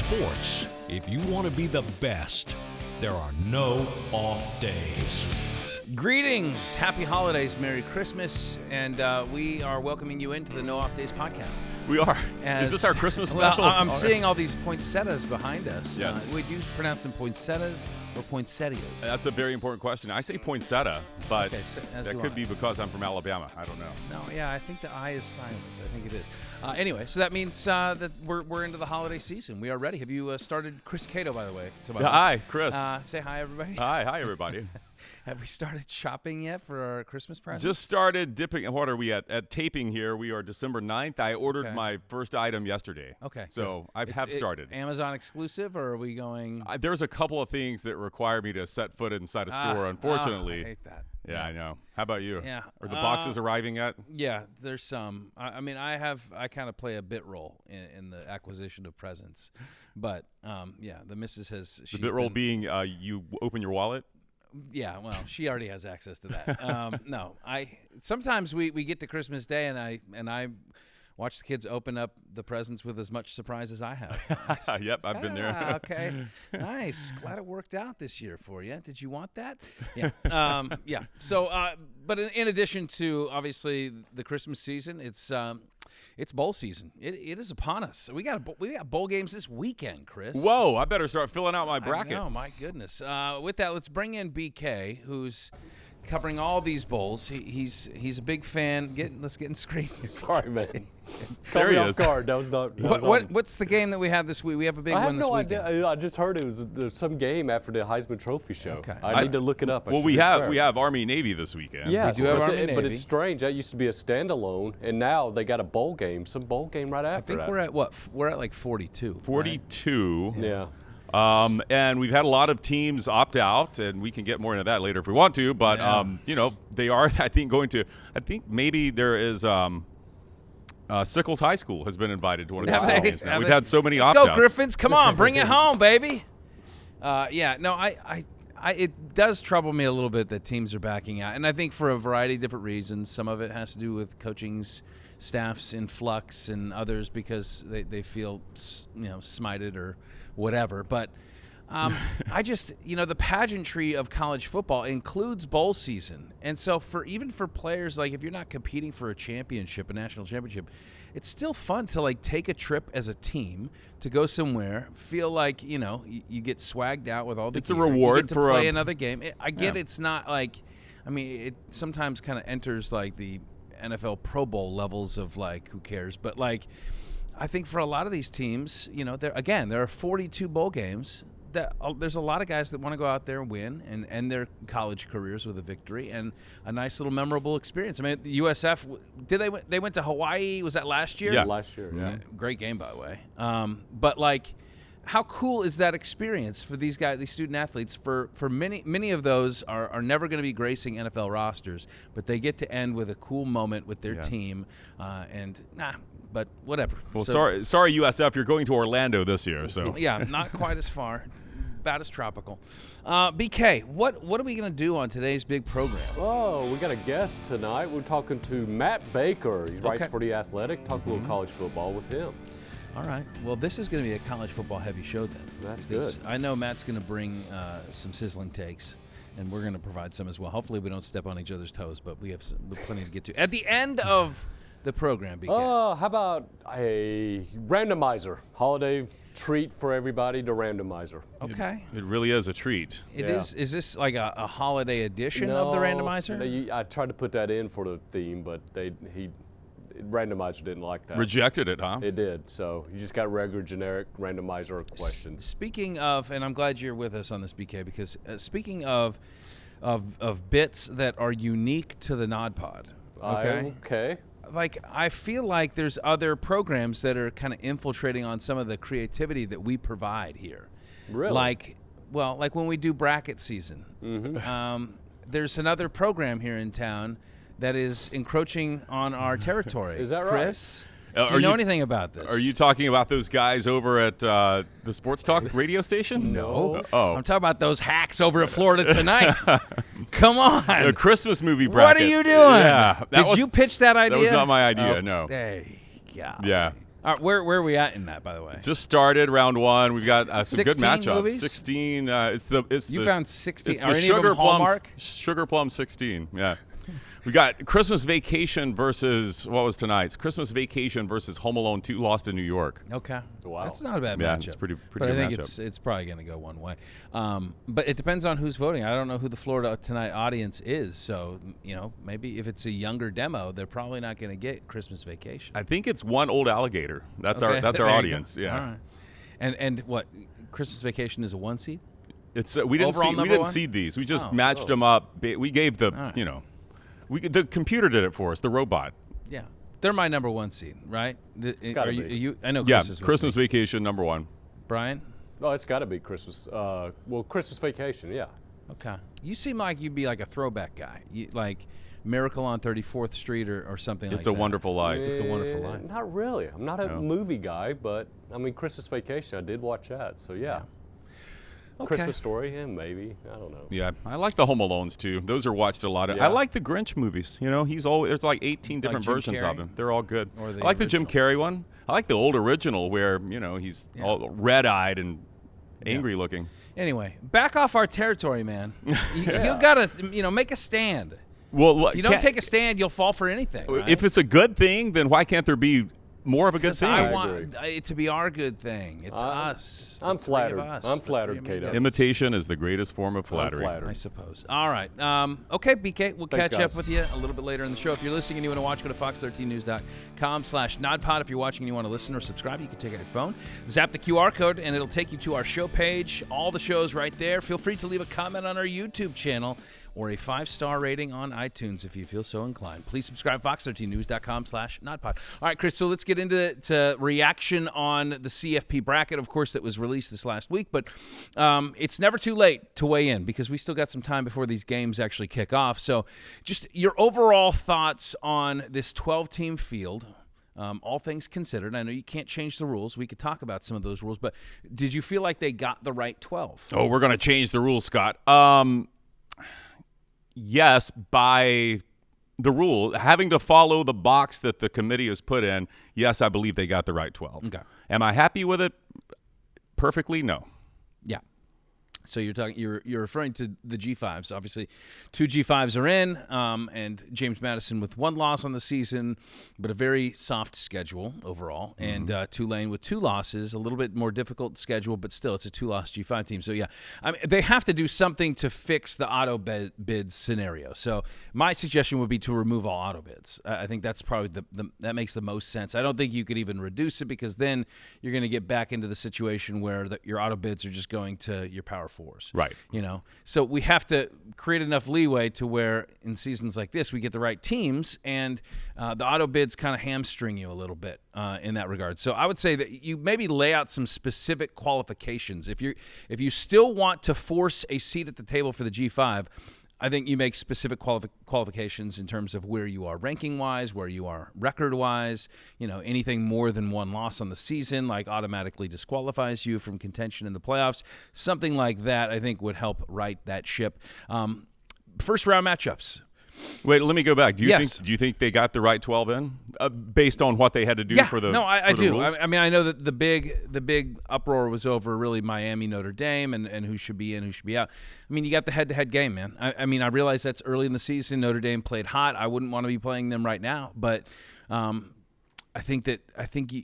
sports, if you want to be the best, there are no off days. Greetings, happy holidays, Merry Christmas, and we are welcoming you into the No Off Days podcast. We are. Is this our Christmas special? Well, I'm seeing all these poinsettias behind us. Yes. Would you pronounce them poinsettias or poinsettias? That's a very important question. I say poinsettia, but as that do could I. be because I'm from Alabama. I don't know. No, yeah, I think the I is silent. I think it is. Anyway, so that means that we're into the holiday season. We are ready. Have you started? Chris Cato, by the way. Hi, Chris. Say hi, everybody. Hi, everybody. Have we started shopping yet for our Christmas presents? Just started dipping. What are we at taping here? We are December 9th. I ordered my first item yesterday. Okay. So I have started. Amazon exclusive, or are we going? There's a couple of things that require me to set foot inside a store, unfortunately. I hate that. Yeah, I know. How about you? Yeah. Are the boxes arriving yet? Yeah, there's some. I mean, I kind of play a bit role in the acquisition of presents. But, yeah, the missus has. The bit role being you open your wallet? Yeah, well, she already has access to that. No, sometimes we get to Christmas Day and I watch the kids open up the presents with as much surprise as I have. Yep, I've been there. Okay, nice. Glad it worked out this year for you. Did you want that? Yeah, yeah. So, but in addition to obviously the Christmas season, it's bowl season. It is upon us. We got bowl games this weekend, Chris. Whoa! I better start filling out my bracket. Oh my goodness. With that, let's bring in BK, who's covering all these bowls. He's a big fan. Let's get in screen. Sorry, man. There he is. Guard. That was not. What's the game that we have this week? We have a big one this weekend. I have no idea. I just heard there's some game after the Heisman Trophy show. Okay. I need to look it up. Well, we have Army Navy this weekend. Yeah, we do have Army Navy. But it's strange. That used to be a standalone, and now they got a bowl game. Some bowl game right after that. I think we're at what? We're at like 42. 42. Right? Yeah. And we've had a lot of teams opt out, and we can get more into that later if we want to. But they are, I think, going to. I think maybe there is. Sickles High School has been invited to one of the games now. We've had so many opt-outs. Let's go, Griffins! Come on, bring it home, baby. Yeah, no, it does trouble me a little bit that teams are backing out, and I think for a variety of different reasons. Some of it has to do with coaching staffs in flux, and others because they feel smited or whatever. But I just the pageantry of college football includes bowl season, and so even for players, like if you're not competing for a national championship, it's still fun to like take a trip as a team to go somewhere, feel like you get swagged out with all the. It's a reward you get to for play another game. I get it's not like, it sometimes kind of enters like the NFL Pro Bowl levels of like who cares, but like I think for a lot of these teams, there are 42 bowl games. There's a lot of guys that want to go out there and win and end their college careers with a victory and a nice little memorable experience. I mean, the USF, they went to Hawaii? Was that last year? Yeah, last year. Yeah. Great game, by the way. But like, how cool is that experience for these guys, these student athletes? For many of those are never going to be gracing NFL rosters, but they get to end with a cool moment with their team. But whatever. Well, sorry, USF, you're going to Orlando this year, so yeah, not quite as far. About as tropical. BK, what are we going to do on today's big program? Oh, we got a guest tonight. We're talking to Matt Baker. He writes for The Athletic. Talk a little college football with him. All right. Well, this is going to be a college football heavy show then. That's good. I know Matt's going to bring some sizzling takes, and we're going to provide some as well. Hopefully we don't step on each other's toes, but we have plenty to get to. At the end of the program, BK. How about a randomizer? Holiday treat for everybody to randomizer. Okay. it really is a treat. It is. Is this like a holiday edition of the randomizer? I tried to put that in for the theme, but randomizer didn't like that. Rejected it, huh? It did. So you just got regular generic randomizer questions. Speaking of, and I'm glad you're with us on this, BK, because speaking of bits that are unique to the nodpod. Okay. Like, I feel like there's other programs that are kind of infiltrating on some of the creativity that we provide here. Really? Like when we do bracket season. Mm-hmm. There's another program here in town that is encroaching on our territory. Is that right? Chris? Do you know anything about this? Are you talking about those guys over at the Sports Talk radio station? No. Oh. I'm talking about those hacks over at Florida Tonight. Come on. The Christmas movie bracket. What are you doing? Yeah. Did you pitch that idea? That was not my idea, no. Hey, God. Yeah. All right, where are we at in that, by the way? Just started round 1. We've got some good 16 matchups. movies? 16. You found 16. It's Are the any of Sugar them Plum. Hallmark? Sugar Plum 16. Yeah. We got Christmas Vacation versus what was tonight's? Christmas Vacation versus Home Alone 2 Lost in New York. Okay. Wow. That's not a bad Yeah, matchup. it's pretty but good I think matchup. it's probably going to go one way. But it depends on who's voting. I don't know who the Florida Tonight audience is. So, maybe if it's a younger demo, they're probably not going to get Christmas Vacation. I think it's One Old Alligator. That's Okay. our There you go. audience. Yeah. All right. And what, Christmas Vacation is a 1 seed? It's we didn't Overall number one? seed these. We just Oh. matched them up. We gave the right. the computer did it for us. The robot. Yeah. They're my number 1 seed, right? gotta Are be. you, I know Yeah. Chris is with Christmas me. Vacation number 1. Brian? Oh, it's got to be Christmas. Christmas Vacation, yeah. Okay. You seem like you'd be like a throwback guy. Like Miracle on 34th Street or something like that. It's a Wonderful Life. It's a Wonderful Life. Not really. I'm not a No. movie guy, but I mean, Christmas Vacation, I did watch that, so yeah. Okay. Christmas Story, yeah, maybe. I don't know. Yeah, I like the Home Alones too. Those are watched a lot. Yeah. I like the Grinch movies. There's like 18 different Jim versions Carrey? of them. They're all good. Or the I like the Jim original? Carrey one. I like the old original where he's all red-eyed and angry looking. Anyway, back off our territory, man. You gotta, make a stand. Well, If you don't take a stand, you'll fall for anything. Right? if it's a good thing, then why can't there be more of a good 'Cause thing? I I want agree. it to be our good thing. It's us. I'm the three of flattered. us, I'm the flattered, three Cato. amigos. Imitation is the greatest form of flattery. flattered. I suppose. All right. Okay, BK, we'll Thanks, catch guys. up with you a little bit later in the show. If you're listening and you want to watch, go to fox13news.com/nodpod. If you're watching and you want to listen or subscribe, you can take out your phone, zap the QR code, and it'll take you to our show page. All the shows right there. Feel free to leave a comment on our YouTube channel or a 5-star rating on iTunes if you feel so inclined. Please subscribe, fox13news.com/nodpod. All right, Chris, so let's get into reaction on the CFP bracket, of course, that was released this last week. But it's never too late to weigh in because we still got some time before these games actually kick off. So just your overall thoughts on this 12-team field, all things considered. I know you can't change the rules. We could talk about some of those rules. But did you feel like they got the right 12? Oh, we're going to change the rules, Scott. Yes, by the rule, having to follow the box that the committee has put in, yes, I believe they got the right 12. Okay. Am I happy with it? Perfectly, no. Yeah. So you're referring to the G5s. Obviously, 2 G5s are in, and James Madison with 1 loss on the season, but a very soft schedule overall. And Tulane with 2 losses, a little bit more difficult schedule, but still it's a 2-loss G5 team. So yeah, I mean, they have to do something to fix the auto bids scenario. So my suggestion would be to remove all auto bids. I think that's probably that makes the most sense. I don't think you could even reduce it because then you're going to get back into the situation where your auto bids are just going to your power force. Right. So we have to create enough leeway to where in seasons like this we get the right teams, and the auto bids kind of hamstring you a little bit in that regard. So I would say that you maybe lay out some specific qualifications. If you still want to force a seat at the table for the G5, I think you make specific qualifications in terms of where you are ranking-wise, where you are record-wise. Anything more than 1 loss on the season, like automatically disqualifies you from contention in the playoffs. Something like that, I think, would help right that ship. First-round matchups. Wait, let me go back. Do Yes. you think they got the right 12 in based on what they had to do for the I for the do. rules? I mean, I know that the big uproar was over really Miami, Notre Dame, and who should be in, who should be out. I mean, you got the head-to-head game, man. I mean, I realize that's early in the season. Notre Dame played hot. I wouldn't want to be playing them right now, but I think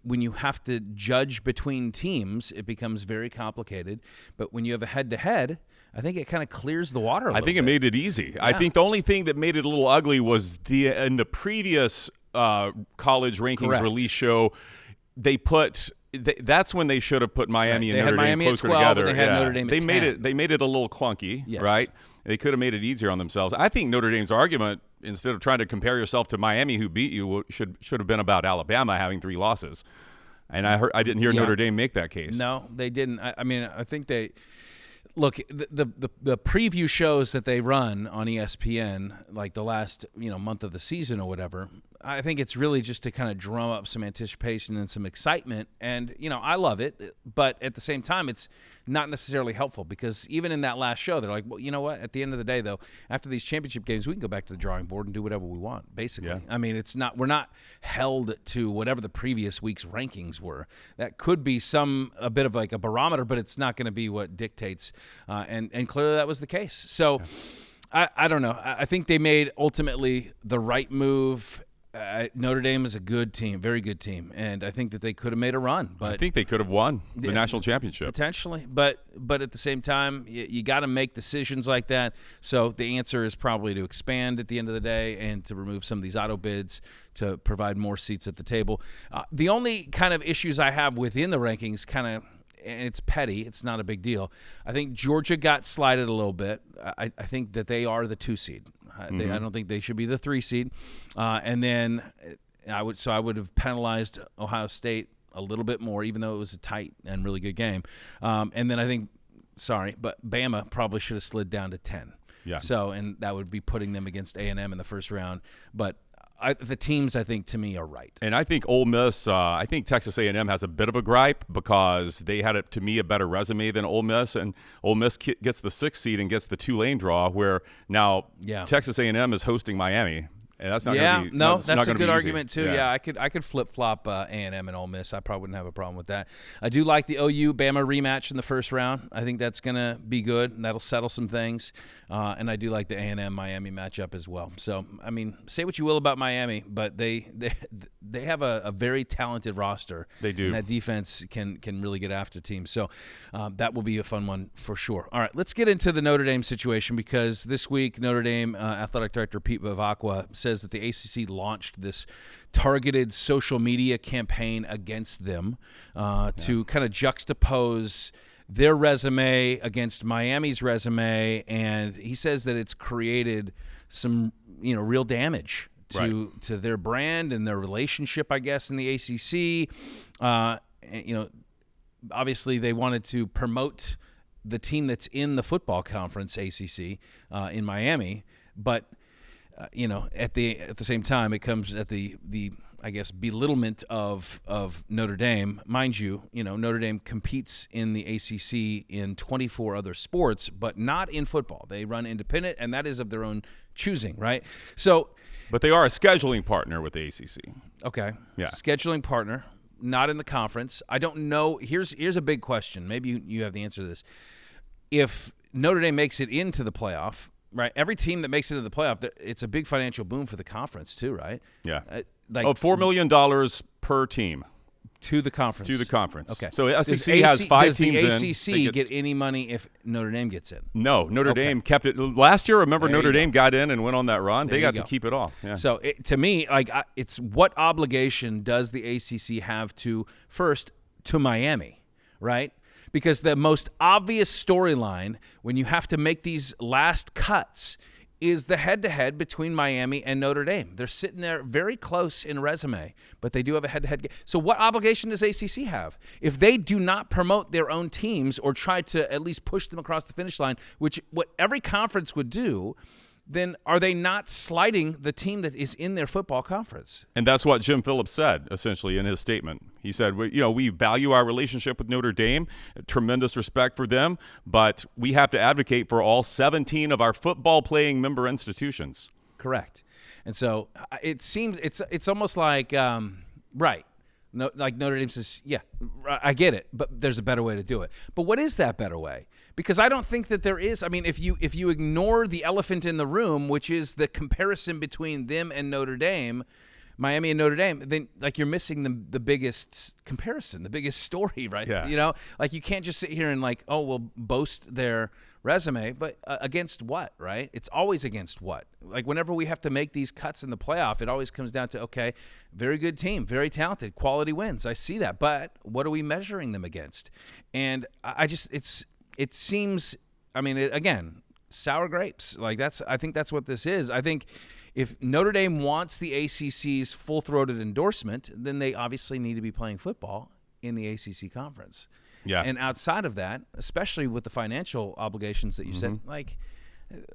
when you have to judge between teams, it becomes very complicated. But when you have a head-to-head, I think it kind of clears the water a little I think bit. it made it easy. I think the only thing that made it a little ugly was in the previous college rankings Correct. release show, they put that's when they should have put Miami Right. and They had Notre Dame Miami at closer 12, together. and they had Notre Dame at 10. They made it a little clunky, Yes. right? They could have made it easier on themselves. I think Notre Dame's argument, instead of trying to compare yourself to Miami, who beat you, should have been about Alabama having 3 losses. And I didn't hear Notre Dame make that case. No, they didn't. I mean, I think they look the preview shows that they run on ESPN, like the last month of the season or whatever. I think it's really just to kind of drum up some anticipation and some excitement. And, I love it. But at the same time, it's not necessarily helpful because even in that last show, they're like, well, you know what? At the end of the day, though, after these championship games, we can go back to the drawing board and do whatever we want, basically. Yeah. I mean, we're not held to whatever the previous week's rankings were. That could be a bit of like a barometer, but it's not going to be what dictates. And clearly that was the case. So I don't know. I think they made ultimately the right move. Notre Dame is a good team, very good team, and I think that they could have made a run. But I think they could have won the national championship. Potentially, but at the same time, you got to make decisions like that. So the answer is probably to expand at the end of the day and to remove some of these auto bids to provide more seats at the table. The only kind of issues I have within the rankings and it's petty. It's not a big deal. I think Georgia got slided a little bit. I think that they are the 2 seed. I don't think they should be the 3 seed. And then I would have penalized Ohio State a little bit more, even though it was a tight and really good game. And then I think, but Bama probably should have slid down to 10. Yeah. So, and that would be putting them against A&M in the first round. But the teams, I think, to me, are right. And I think Ole Miss, I think Texas A&M has a bit of a gripe because they had, to me, a better resume than Ole Miss. And Ole Miss gets the 6th seed and gets the Tulane draw, where now Texas A&M is hosting Miami. And that's not going to be that's a good argument easy. too. Yeah, I could flip flop A&M and Ole Miss. I probably wouldn't have a problem with that. I do like the OU Bama rematch in the first round. I think that's going to be good, and that'll settle some things. And I do like the A&M Miami matchup as well. So I mean, say what you will about Miami, but they have a very talented roster. They do. And that defense can really get after teams. So that will be a fun one for sure. All right, let's get into the Notre Dame situation because this week Notre Dame athletic director Pete Vivacqua says that the ACC launched this targeted social media campaign against them to kind of juxtapose their resume against Miami's resume, and he says that it's created some real damage to their brand and their relationship, I guess, in the ACC. Obviously they wanted to promote the team that's in the football conference ACC in Miami, but at the same time, it comes at the I guess belittlement of Notre Dame. Mind you, Notre Dame competes in the ACC in 24 other sports, but not in football. They run independent, and that is of their own choosing, right? So, but they are a scheduling partner with the ACC. Okay, yeah, scheduling partner, not in the conference. I don't know. Here's a big question. Maybe you have the answer to this. If Notre Dame makes it into the playoff. Right, every team that makes it into the playoff, it's a big financial boom for the conference too, right? Yeah, $4 million per team to the conference. To the conference. Okay. So SEC has 5 teams in. Does the ACC get any money if Notre Dame gets in? No, Notre Dame kept it last year. Remember, Notre Dame got in and went on that run. They got to keep it all. Yeah. So to me, it's what obligation does the ACC have to Miami, right? Because the most obvious storyline when you have to make these last cuts is the head-to-head between Miami and Notre Dame. They're sitting there very close in resume, but they do have a head-to-head. So what obligation does ACC have? If they do not promote their own teams or try to at least push them across the finish line, which what every conference would do, then are they not slighting the team that is in their football conference? And that's what Jim Phillips said, essentially, in his statement. He said, we value our relationship with Notre Dame, tremendous respect for them, but we have to advocate for all 17 of our football-playing member institutions. Correct. And so it seems it's almost like, right. No, like Notre Dame says, yeah, I get it, but there's a better way to do it. But what is that better way? Because I don't think that there is. I mean, if you ignore the elephant in the room, which is the comparison between them and Notre Dame, Miami and Notre Dame, then you're missing the biggest comparison, the biggest story, right? Yeah. You can't just sit here and boast their resume, but against what, right? It's always against what? Whenever we have to make these cuts in the playoff, it always comes down to, okay, very good team, very talented, quality wins. I see that, but what are we measuring them against? And it seems, again, sour grapes. I think that's what this is. I think if Notre Dame wants the ACC's full-throated endorsement, then they obviously need to be playing football in the ACC conference. Yeah. And outside of that, especially with the financial obligations that you said,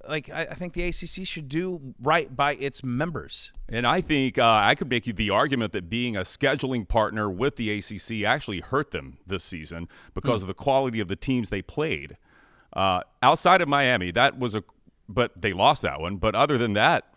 like I think the ACC should do right by its members. And I think I could make you the argument that being a scheduling partner with the ACC actually hurt them this season because of the quality of the teams they played. Outside of Miami, but they lost that one. But other than that,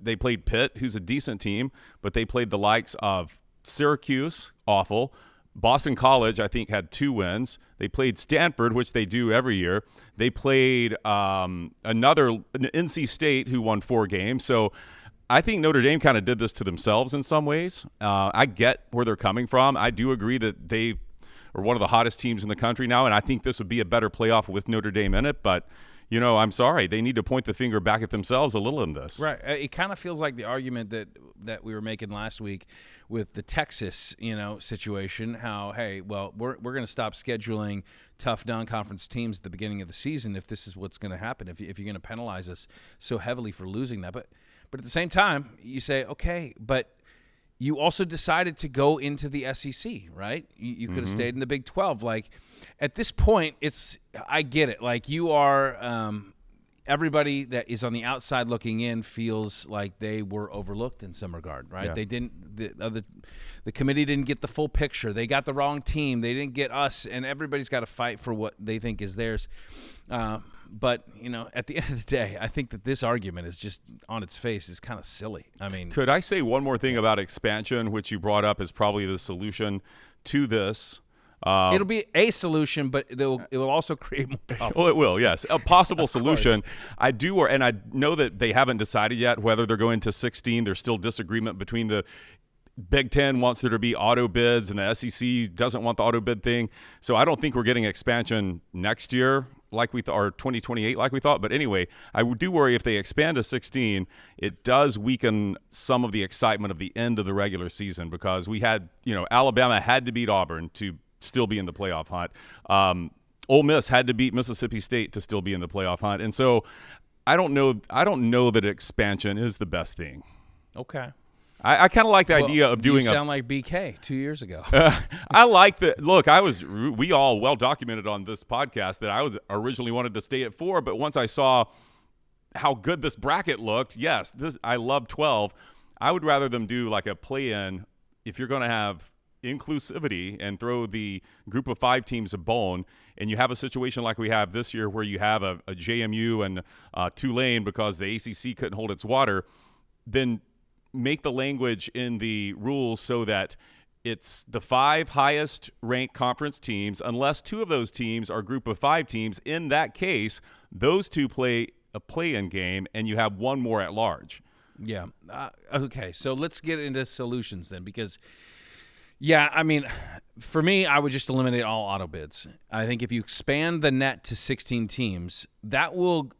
they played Pitt, who's a decent team, but they played the likes of Syracuse, awful. Boston College, I think, had 2 wins. They played Stanford, which they do every year. They played NC State, who won 4 games. So I think Notre Dame kind of did this to themselves in some ways. I get where they're coming from. I do agree that they are one of the hottest teams in the country now, and I think this would be a better playoff with Notre Dame in it. But, you know, I'm sorry. They need to point the finger back at themselves a little in this. Right. It kind of feels like the argument that we were making last week with the Texas, situation, how, hey, well, we're going to stop scheduling tough non-conference teams at the beginning of the season if this is what's going to happen, if you're going to penalize us so heavily for losing that. But at the same time, you say, okay, but you also decided to go into the SEC, right? You could have stayed in the Big 12. Like, at this point, I get it. Like, you are everybody that is on the outside looking in feels like they were overlooked in some regard, right? Yeah. They didn't. The committee didn't get the full picture. They got the wrong team. They didn't get us, and everybody's got to fight for what they think is theirs. But, at the end of the day, I think that this argument is just on its face is kind of silly. I mean, could I say one more thing about expansion, which you brought up as probably the solution to this? It'll be a solution, but it will also create more problems. Well, it will, yes. A possible solution. I do, and I know that they haven't decided yet whether they're going to 16. There's still disagreement between the Big Ten wants there to be auto bids, and the SEC doesn't want the auto bid thing. So I don't think we're getting expansion next year like we thought, or 2028 like we thought. But anyway, I do worry if they expand to 16, it does weaken some of the excitement of the end of the regular season because we had, Alabama had to beat Auburn to still be in the playoff hunt. Ole Miss had to beat Mississippi State to still be in the playoff hunt. And so I don't know that expansion is the best thing. Okay. I kind of like the idea of doing. You sound like BK 2 years ago. I like that. Look, we all well documented on this podcast that I was originally wanted to stay at 4, but once I saw how good this bracket looked, yes, I love 12. I would rather them do like a play-in if you're going to have inclusivity and throw the group of 5 teams a bone, and you have a situation like we have this year where you have a JMU and Tulane because the ACC couldn't hold its water, then make the language in the rules so that it's the 5 highest ranked conference teams, unless 2 of those teams are group of 5 teams. In that case, those 2 play a play-in game, and you have 1 more at large. Yeah. Okay, so let's get into solutions then because – yeah, I mean, for me, I would just eliminate all auto bids. I think if you expand the net to 16 teams, that will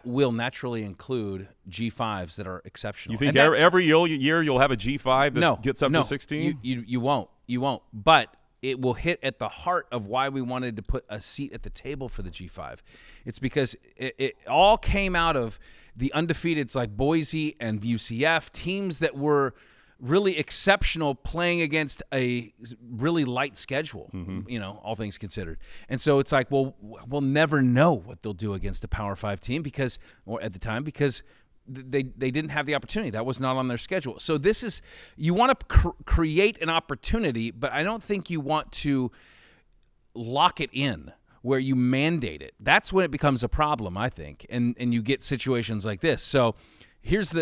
naturally include G5s that are exceptional. You think every year you'll have a G5 that gets up to 16? You won't. You won't. But it will hit at the heart of why we wanted to put a seat at the table for the G5. It's because it all came out of the undefeateds like Boise and UCF, teams that were – really exceptional playing against a really light schedule, all things considered. And so it's like, well, we'll never know what they'll do against a Power 5 team because they didn't have the opportunity. That was not on their schedule. So this is, you want to create an opportunity, but I don't think you want to lock it in where you mandate it. That's when it becomes a problem, I think, and you get situations like this. So here's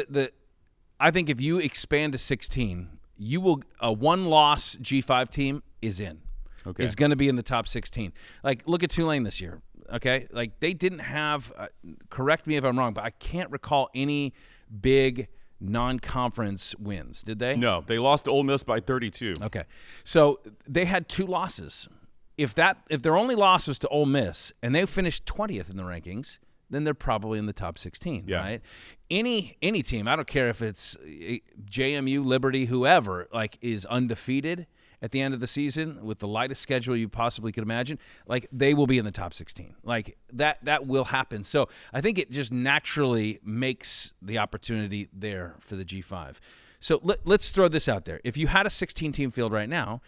I think if you expand to 16, you will a 1-loss G5 team is in. Okay. Is going to be in the top 16. Like, look at Tulane this year. Okay, like they didn't have. Correct me if I'm wrong, but I can't recall any big non-conference wins. Did they? No, they lost to Ole Miss by 32. Okay, so they had 2 losses. If their only loss was to Ole Miss and they finished 20th in the rankings, then they're probably in the top 16, right? Any team, I don't care if it's JMU, Liberty, whoever, like is undefeated at the end of the season with the lightest schedule you possibly could imagine, like they will be in the top 16. Like that will happen. So I think it just naturally makes the opportunity there for the G5. So let's throw this out there. If you had a 16-team field right now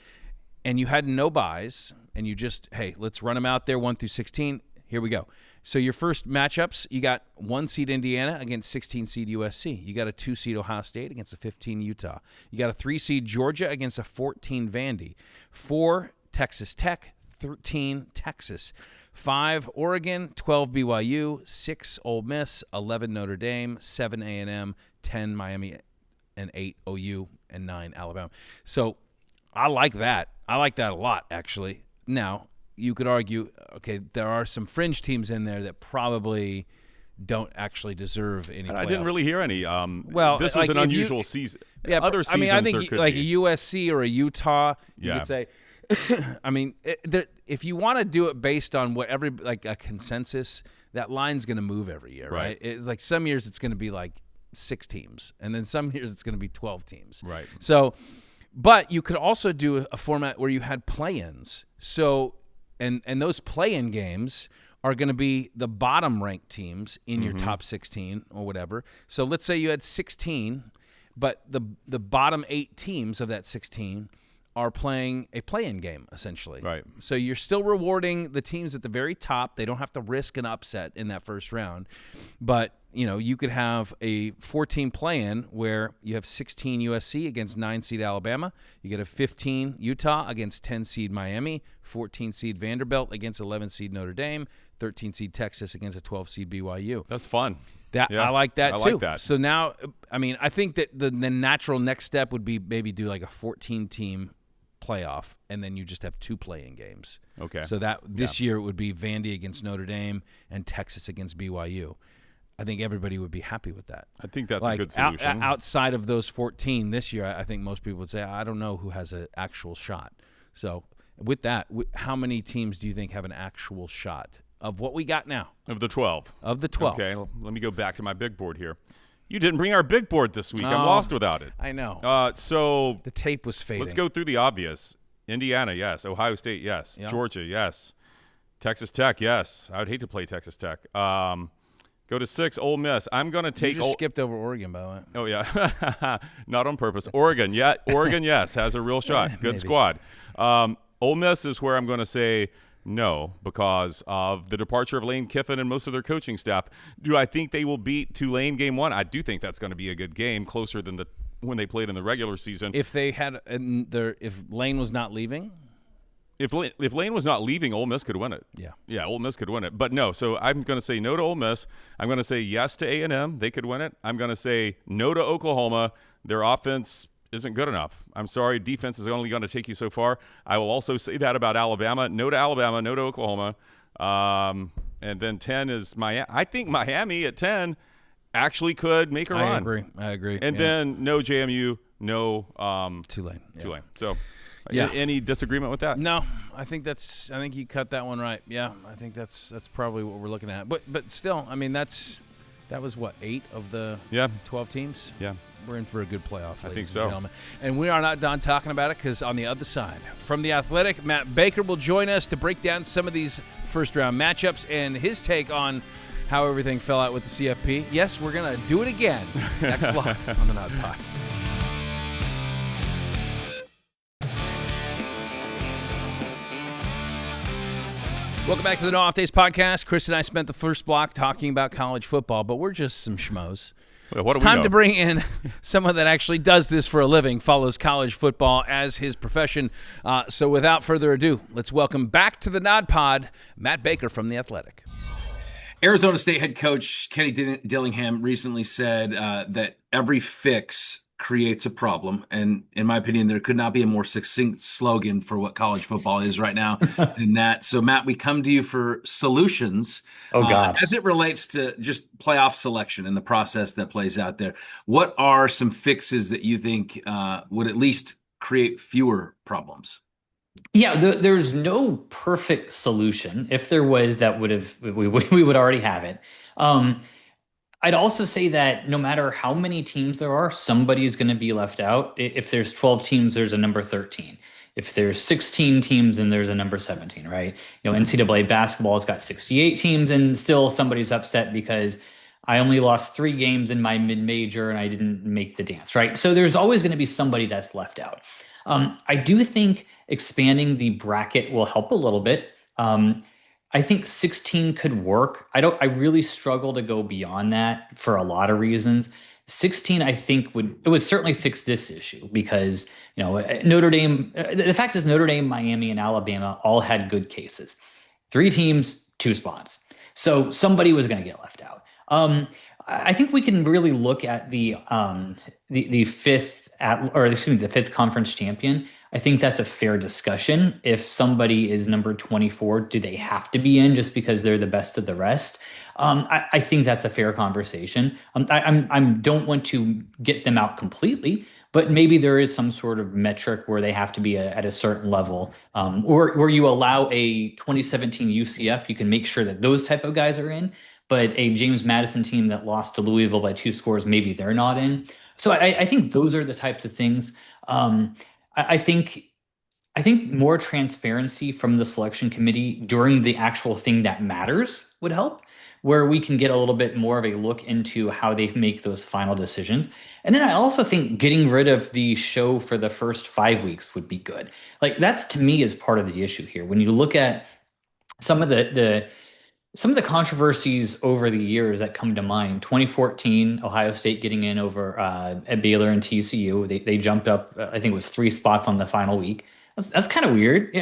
and you had no buys and you just, hey, let's run them out there 1 through 16, here we go. So your first matchups, you got 1 seed Indiana against 16 seed USC. You got a 2 seed Ohio State against a 15 Utah. You got a 3 seed Georgia against a 14 Vandy. 4 Texas Tech, 13 Texas. 5 Oregon, 12 BYU, 6 Ole Miss, 11 Notre Dame, 7 A&M, 10 Miami, and 8 OU, and 9 Alabama. So I like that. I like that a lot, actually. Now, you could argue, okay, there are some fringe teams in there that probably don't actually deserve any. And I didn't really hear any. Well, this was an unusual season. Yeah, other seasons, I think there like could be. a USC or a Utah, you Yeah. could say. I mean, if you want to do it based on what like a consensus, that line's going to move every year, right? It's like some years it's going to be like 6 teams, and then some years it's going to be 12 teams. Right. So, but you could also do a format where you had play-ins. So, and those play-in games are going to be the bottom-ranked teams in your top 16 or whatever. So let's say you had 16, but the bottom 8 teams of that 16 are playing a play-in game, essentially. Right. So you're still rewarding the teams at the very top. They don't have to risk an upset in that first round. But, you could have a 14 play-in where you have 16 USC against 9 seed Alabama. You get a 15 Utah against 10 seed Miami, 14 seed Vanderbilt against 11 seed Notre Dame, 13 seed Texas against a 12 seed BYU. That's fun. I like that too. Like that. So now, I mean, I think that the natural next step would be maybe do like a 14-team playoff, and then you just have 2 play-in games. Okay. So that this year it would be Vandy against Notre Dame and Texas against BYU. I think everybody would be happy with that. I think that's a good solution. Outside of those 14 this year, I think most people would say, I don't know who has an actual shot. So with that, how many teams do you think have an actual shot of what we got now? Of the 12. Of the 12. Okay, let me go back to my big board here. You didn't bring our big board this week. I'm lost without it. I know. So the tape was fading. let's go through the obvious. Indiana, yes. Ohio State, yes. Yep. Georgia, yes. Texas Tech, yes. I would hate to play Texas Tech. Go to 6, Ole Miss. I'm going to take. You just skipped over Oregon, by the way. Oh yeah, not on purpose. Oregon, yes, has a real shot. Good Maybe. squad. Ole Miss is where I'm going to say no because of the departure of Lane Kiffin and most of their coaching staff. Do I think they will beat Tulane game 1? I do think that's going to be a good game, closer than when they played in the regular season. If they had, if Lane was not leaving. If Lane was not leaving, Ole Miss could win it. Yeah, Ole Miss could win it. But no, so I'm going to say no to Ole Miss. I'm going to say yes to A&M. They could win it. I'm going to say no to Oklahoma. Their offense isn't good enough. I'm sorry, defense is only going to take you so far. I will also say that about Alabama. No to Alabama, no to Oklahoma. And then 10 is Miami. I think Miami at 10 actually could make a run. I agree. And then no JMU, no Tulane. Yeah. Tulane. So Yeah. any disagreement with that? No, I think you cut that one right. Yeah, I think that's probably what we're looking at. But still, I mean, that was what, 8 of the 12 teams? Yeah. We're in for a good playoff, I think ladies so. and gentlemen. And we are not done talking about it because on the other side, from The Athletic, Matt Baker will join us to break down some of these first-round matchups and his take on how everything fell out with the CFP. Yes, we're going to do it again next block on the nodpod. Welcome back to the No Off Days podcast. Chris and I spent the first block talking about college football, but we're just some schmoes. Well, what It's do we time know? to bring in someone that actually does this for a living, follows college football as his profession. So without further ado, let's welcome back to the Nod Pod, Matt Baker from The Athletic. Arizona State head coach Kenny Dillingham recently said that every fix creates a problem. And in my opinion, there could not be a more succinct slogan for what college football is right now than that. So, Matt, we come to you for solutions. Oh, God. As it relates to just playoff selection and the process that plays out there, what are some fixes that you think would at least create fewer problems? Yeah, there's no perfect solution. If there was, that we would already have it. I'd also say that no matter how many teams there are, somebody is going to be left out. If there's 12 teams, there's a number 13. If there's 16 teams, then there's a number 17, right? NCAA basketball has got 68 teams, and still somebody's upset because I only lost 3 games in my mid-major and I didn't make the dance, right? So there's always going to be somebody that's left out. I do think expanding the bracket will help a little bit. I think 16 could work. I really struggle to go beyond that for a lot of reasons. 16, I think would certainly fix this issue because, Notre Dame, the fact is Notre Dame, Miami, and Alabama all had good cases. 3 teams, 2 spots. So somebody was going to get left out. I think we can really look at the fifth conference champion. I think that's a fair discussion. If somebody is number 24, do they have to be in just because they're the best of the rest? I think that's a fair conversation. I don't want to get them out completely, but maybe there is some sort of metric where they have to be at a certain level, or where you allow a 2017 UCF, you can make sure that those type of guys are in, but a James Madison team that lost to Louisville by 2 scores, maybe they're not in. So I think those are the types of things. I think more transparency from the selection committee during the actual thing that matters would help, where we can get a little bit more of a look into how they make those final decisions. And then I also think getting rid of the show for the first 5 weeks would be good. Like that's to me is part of the issue here. When you look at some of the controversies over the years that come to mind, 2014, Ohio State getting in over at Baylor and TCU. They jumped up, I think it was 3 spots on the final week. That's kind of weird.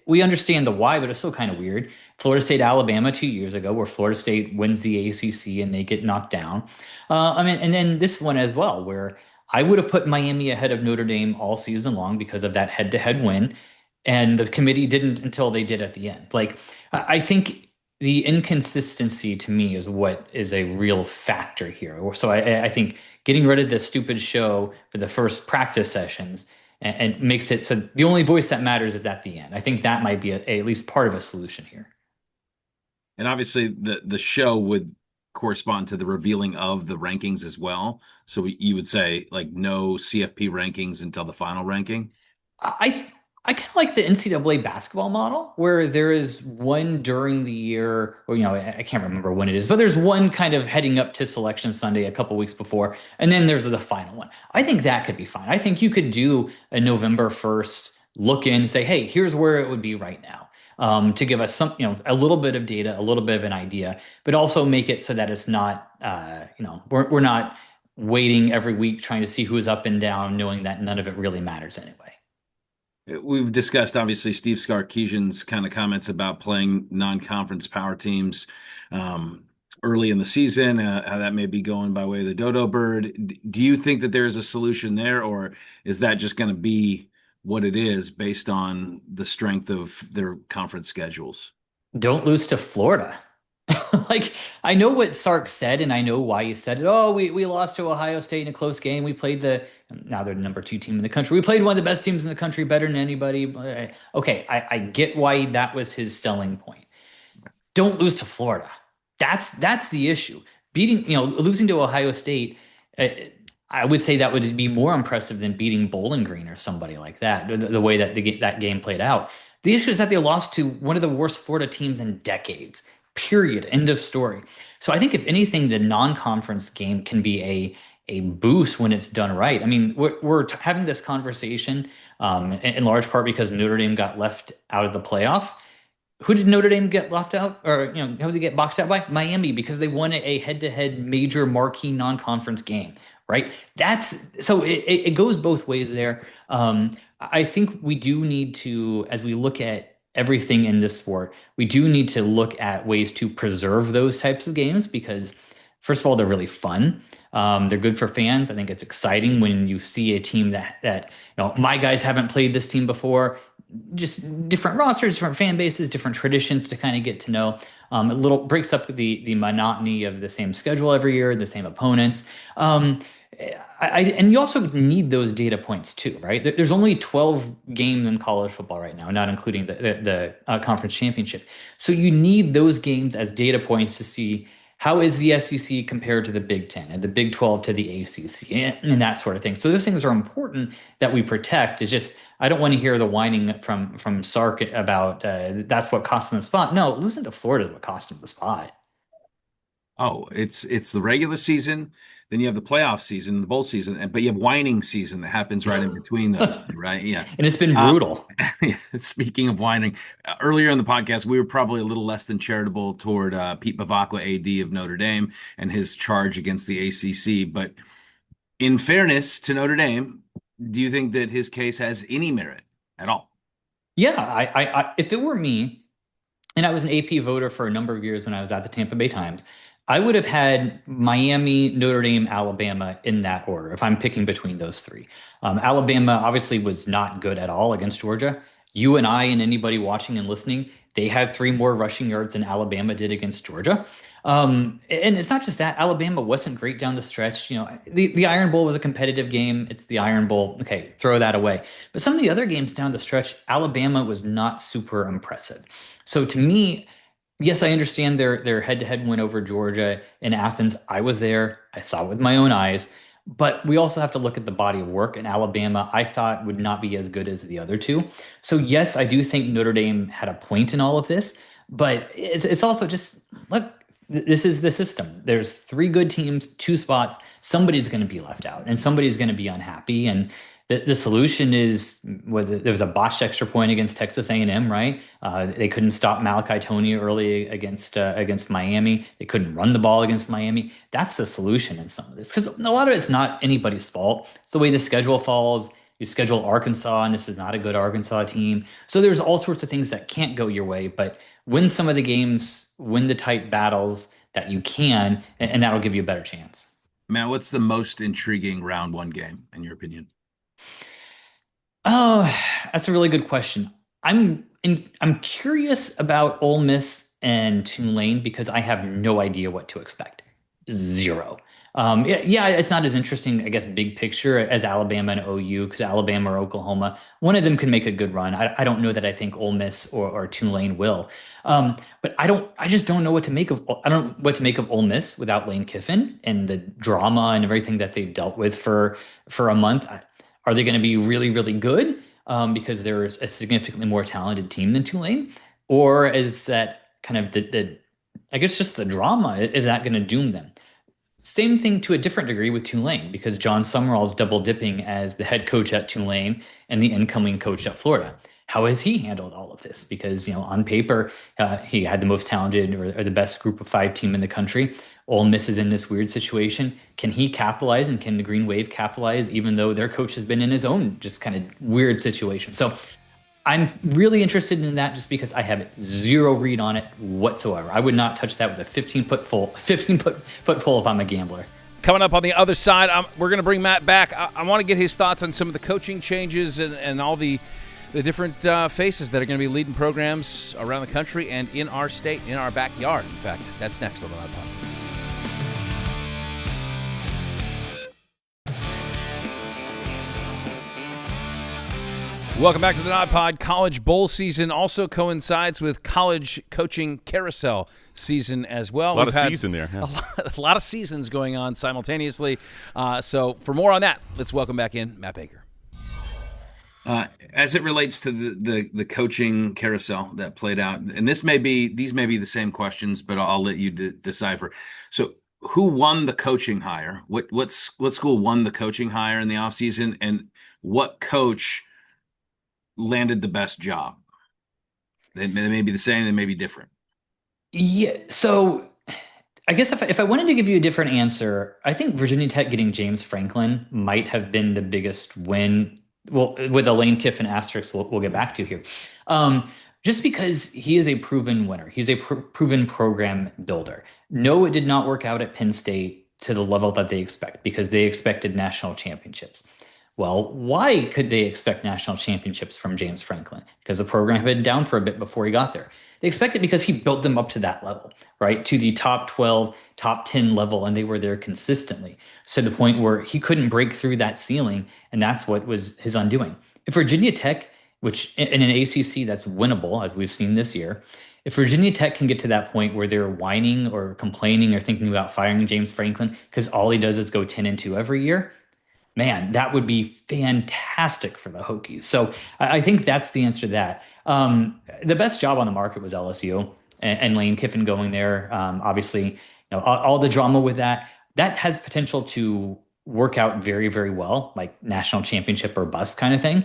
We understand the why, but it's still kind of weird. Florida State, Alabama 2 years ago, where Florida State wins the ACC and they get knocked down. And then this one as well, where I would have put Miami ahead of Notre Dame all season long because of that head-to-head win, and the committee didn't until they did at the end. Like, I think the inconsistency to me is what is a real factor here. So I think getting rid of the stupid show for the first practice sessions and makes it so the only voice that matters is at the end. I think that might be at least part of a solution here. And obviously the show would correspond to the revealing of the rankings as well. So you would say like no CFP rankings until the final ranking? I kind of like the NCAA basketball model where there is one during the year, or, I can't remember when it is, but there's one kind of heading up to Selection Sunday a couple weeks before, and then there's the final one. I think that could be fine. I think you could do a November 1st look in and say, hey, here's where it would be right now, to give us some, a little bit of data, a little bit of an idea, but also make it so that it's not, we're not waiting every week trying to see who is up and down, knowing that none of it really matters anyway. We've discussed, obviously, Steve Sarkisian's kind of comments about playing non-conference power teams early in the season, how that may be going by way of the dodo bird. Do you think that there is a solution there, or is that just going to be what it is based on the strength of their conference schedules? Don't lose to Florida. Like, I know what Sark said, and I know why he said it. Oh, we lost to Ohio State in a close game. We played now they're the number 2 team in the country. We played one of the best teams in the country, better than anybody. Okay, I get why that was his selling point. Don't lose to Florida. That's the issue. Losing to Ohio State, I would say that would be more impressive than beating Bowling Green or somebody like that, the way that that game played out. The issue is that they lost to one of the worst Florida teams in decades. Period. End of story. So I think if anything, the non-conference game can be a boost when it's done right. I mean, we're having this conversation in large part because Notre Dame got left out of the playoff. Who did Notre Dame get left out, or how did they get boxed out by? Miami, because they won a head-to-head major marquee non-conference game. Right. So it goes both ways there. I think we do need to, as we look at everything in this sport, we do need to look at ways to preserve those types of games because, first of all, they're really fun. They're good for fans. I think it's exciting when you see a team that my guys haven't played this team before. Just different rosters, different fan bases, different traditions to kind of get to know. It breaks up the monotony of the same schedule every year, the same opponents. And you also need those data points too, right? There's only 12 games in college football right now, not including the conference championship. So you need those games as data points to see how is the SEC compared to the Big Ten and the Big 12 to the ACC and that sort of thing. So those things are important that we protect. It's just I don't want to hear the whining from Sark about that's what cost them the spot. No, losing to Florida is what cost them the spot. Oh, it's the regular season, then you have the playoff season, the bowl season, but you have whining season that happens right in between those two, right? Yeah. And it's been Uh, brutal. Speaking of whining, earlier in the podcast, we were probably a little less than charitable toward Pete Bavacqua, AD of Notre Dame, and his charge against the ACC. But in fairness to Notre Dame, do you think that his case has any merit at all? Yeah, if it were me, and I was an AP voter for a number of years when I was at the Tampa Bay Times, I would have had Miami, Notre Dame, Alabama in that order if I'm picking between those three. Alabama obviously was not good at all against Georgia. You and I and anybody watching and listening, they had 3 more rushing yards than Alabama did against Georgia. And it's not just that. Alabama wasn't great down the stretch. The Iron Bowl was a competitive game. It's the Iron Bowl. Okay, throw that away. But some of the other games down the stretch, Alabama was not super impressive. So to me, yes, I understand their head-to-head win over Georgia in Athens. I was there. I saw it with my own eyes. But we also have to look at the body of work. And Alabama, I thought, would not be as good as the other two. So yes, I do think Notre Dame had a point in all of this. But it's also just, look, this is the system. There's 3 good teams, 2 spots. Somebody's going to be left out, and somebody's going to be unhappy. And the solution is there was a botched extra point against Texas A&M, right? They couldn't stop Malachi Tony early against Miami. They couldn't run the ball against Miami. That's the solution in some of this, because a lot of it's not anybody's fault. It's the way the schedule falls. You schedule Arkansas, and this is not a good Arkansas team. So there's all sorts of things that can't go your way, but win some of the games, win the tight battles that you can, and that'll give you a better chance. Matt, what's the most intriguing round 1 game in your opinion? Oh, that's a really good question. I'm curious about Ole Miss and Tulane because I have no idea what to expect. Zero. Yeah, it's not as interesting, I guess, big picture as Alabama and OU, because Alabama or Oklahoma, one of them could make a good run. I don't know that I think Ole Miss or Tulane will. But I just don't know what to make of. I don't know what to make of Ole Miss without Lane Kiffin and the drama and everything that they've dealt with for a month. Are they going to be really, really good because they're a significantly more talented team than Tulane? Or is that kind of I guess just the drama, is that going to doom them? Same thing to a different degree with Tulane, because John Summerall is double dipping as the head coach at Tulane and the incoming coach at Florida. How has he handled all of this? Because, on paper, he had the most talented or the best group of 5 team in the country. Ole Miss is in this weird situation. Can he capitalize, and can the Green Wave capitalize, even though their coach has been in his own just kind of weird situation? So I'm really interested in that just because I have zero read on it whatsoever. I would not touch that with a 15-foot pole if I'm a gambler. Coming up on the other side, we're going to bring Matt back. I want to get his thoughts on some of the coaching changes and all the different faces that are going to be leading programs around the country and in our state, in our backyard. In fact, that's next on the nodpod. Welcome back to the nodpod. College bowl season also coincides with college coaching carousel season as well. A lot of season there. Yeah. A lot of seasons going on simultaneously. So for more on that, let's welcome back in Matt Baker. As it relates to the coaching carousel that played out, and these may be the same questions, but I'll let you decipher. So, who won the coaching hire? What school won the coaching hire in the offseason, and what coach landed the best job? They may be the same, they may be different. Yeah. So, I guess if I wanted to give you a different answer, I think Virginia Tech getting James Franklin might have been the biggest win. Well, with a Lane Kiffin asterisk, we'll get back to here. Just because he is a proven winner. He's a proven program builder. No, it did not work out at Penn State to the level that they expect, because they expected national championships. Well, why could they expect national championships from James Franklin? Because the program had been down for a bit before he got there. They expect it because he built them up to that level, right? To the top 12, top 10 level, and they were there consistently. So to the point where he couldn't break through that ceiling, and that's what was his undoing. If Virginia Tech, which in an ACC that's winnable, as we've seen this year, if Virginia Tech can get to that point where they're whining or complaining or thinking about firing James Franklin because all he does is go 10-2 every year, man, that would be fantastic for the Hokies. So I think that's the answer to that. The best job on the market was LSU, and Lane Kiffin going there. Obviously, all the drama with that has potential to work out very, very well, like national championship or bust kind of thing.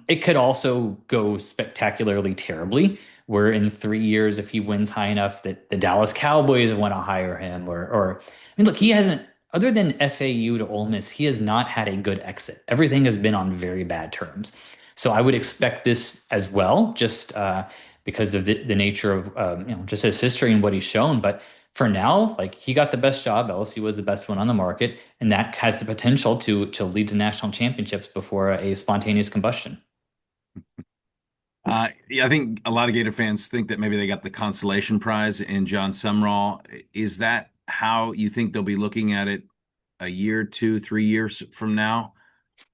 It could also go spectacularly terribly, where in 3 years, if he wins high enough that the Dallas Cowboys want to hire him, or I mean, look, he hasn't, other than FAU to Ole Miss, he has not had a good exit. Everything has been on very bad terms. So I would expect this as well, just because of the nature of just his history and what he's shown. But for now, like, he got the best job. LSU was the best one on the market, and that has the potential to lead to national championships before a spontaneous combustion. Yeah, I think a lot of Gator fans think that maybe they got the consolation prize in John Sumrall. Is that how you think they'll be looking at it a year, 2, 3 years from now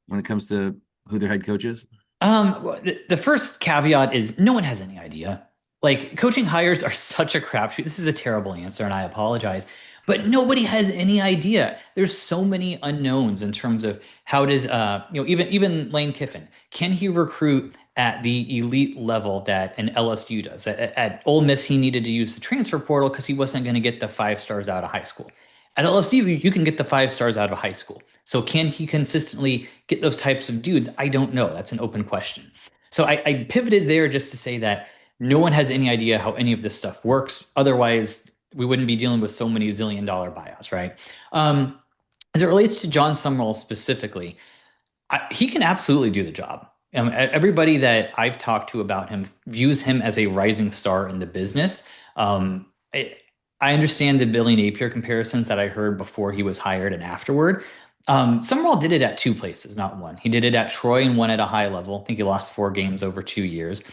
when it comes to who their head coach is? The first caveat is no one has any idea. Like, coaching hires are such a crapshoot. This is a terrible answer, and I apologize. But nobody has any idea. There's so many unknowns in terms of how does even Lane Kiffin, can he recruit at the elite level that an LSU does? At Ole Miss, he needed to use the transfer portal because he wasn't going to get the 5 stars out of high school. At LSU, you can get the 5 stars out of high school. So can he consistently get those types of dudes? I don't know. That's an open question. So I pivoted there just to say that no one has any idea how any of this stuff works. Otherwise, we wouldn't be dealing with so many zillion-dollar buyouts, right? As it relates to John Sumrall specifically, he can absolutely do the job. Everybody that I've talked to about him views him as a rising star in the business. I understand the Billy Napier comparisons that I heard before he was hired and afterward. Sumrall did it at 2 places, not one. He did it at Troy and won at a high level. I think he lost 4 games over 2 years.